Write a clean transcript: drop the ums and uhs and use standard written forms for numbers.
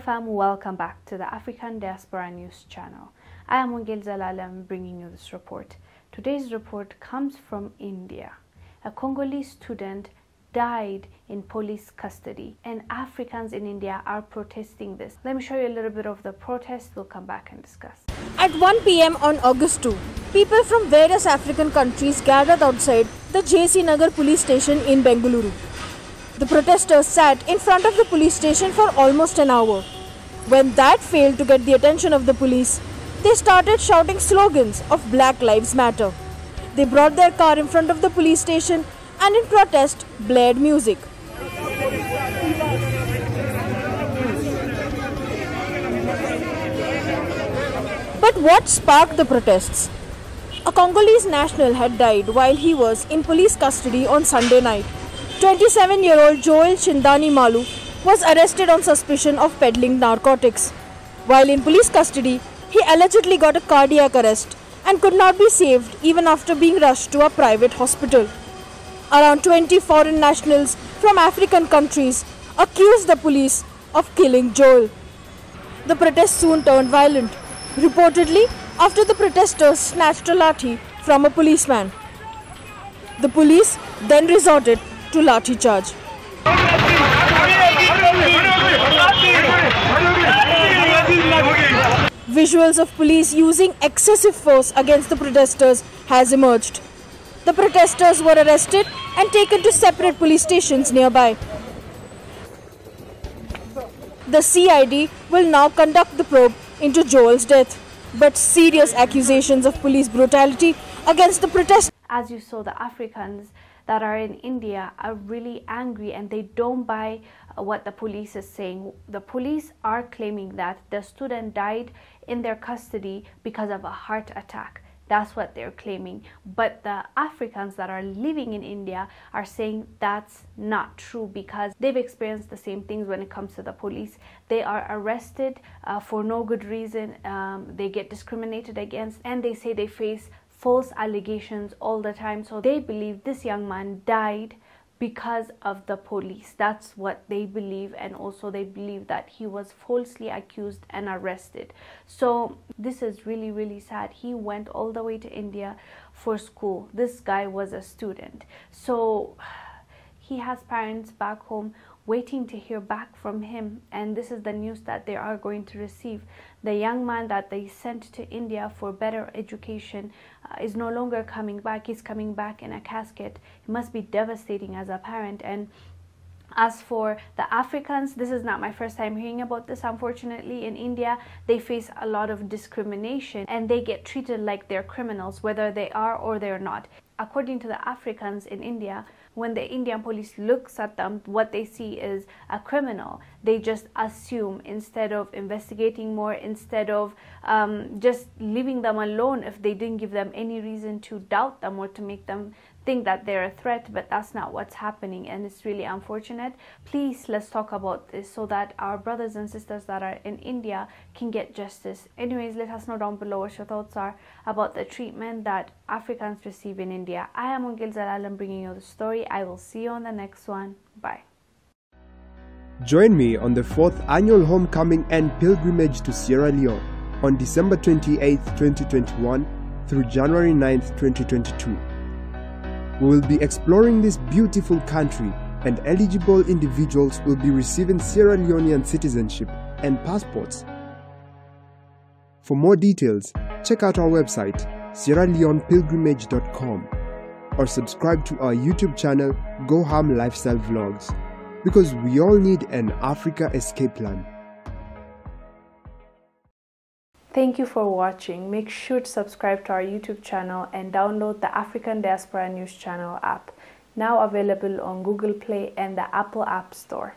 fam, welcome back to the African Diaspora News channel. I am Wongel Zelalem bringing you this report. Today's report comes from India. A Congolese student died in police custody and Africans in India are protesting this. Let me show you a little bit of the protest. We'll come back and discuss. At 1 p.m. on August 2, people from various African countries gathered outside the JC Nagar police station in Bengaluru. The protesters sat in front of the police station for almost an hour. When that failed to get the attention of the police, they started shouting slogans of Black Lives Matter. They brought their car in front of the police station and in protest blared music. But what sparked the protests? A Congolese national had died while he was in police custody on Sunday night. 27-year-old Joel Shindani Malu was arrested on suspicion of peddling narcotics. While in police custody, he allegedly got a cardiac arrest and could not be saved even after being rushed to a private hospital. Around 20 foreign nationals from African countries accused the police of killing Joel. The protests soon turned violent, reportedly after the protesters snatched a lathi from a policeman. The police then resorted to lathi charge. Visuals of police using excessive force against the protesters has emerged. The protesters were arrested and taken to separate police stations nearby. The CID will now conduct the probe into Joel's death, but serious accusations of police brutality against the protesters. As you saw, the Africans that are in India are really angry and they don't buy what the police is saying. The police are claiming that the student died in their custody because of a heart attack. That's what they're claiming. But the Africans that are living in India are saying that's not true because they've experienced the same things when it comes to the police. They are arrested for no good reason. They get discriminated against and they say they face false allegations all the time. So they believe this young man died because of the police. That's what they believe, and also they believe that he was falsely accused and arrested. So this is really, really sad. He went all the way to India for school. This guy was a student. So he has parents back home waiting to hear back from him, and this is the news that they are going to receive. The young man that they sent to India for better education is no longer coming back. He's coming back in a casket. It must be devastating as a parent. And as for the Africans, this is not my first time hearing about this. Unfortunately, in India, they face a lot of discrimination and they get treated like they're criminals, whether they are or they're not. According to the Africans in India, when the Indian police looks at them, what they see is a criminal. They just assume instead of investigating more, instead of just leaving them alone if they didn't give them any reason to doubt them or to make them think that they're a threat. But that's not what's happening, and it's really unfortunate. Please, let's talk about this so that our brothers and sisters that are in India can get justice. Anyways, let us know down below what your thoughts are about the treatment that Africans receive in India. I am Wongel Zelalem bringing you the story. I will see you on the next one. Bye. Join me on the 4th annual homecoming and pilgrimage to Sierra Leone on December 28, 2021 through January 9th, 2022. We will be exploring this beautiful country, and eligible individuals will be receiving Sierra Leonean citizenship and passports. For more details, check out our website sierraleonepilgrimage.com or subscribe to our YouTube channel Goham Lifestyle Vlogs, because we all need an Africa escape plan. Thank you for watching. Make sure to subscribe to our YouTube channel and download the African Diaspora News Channel app, now available on Google Play and the Apple App Store.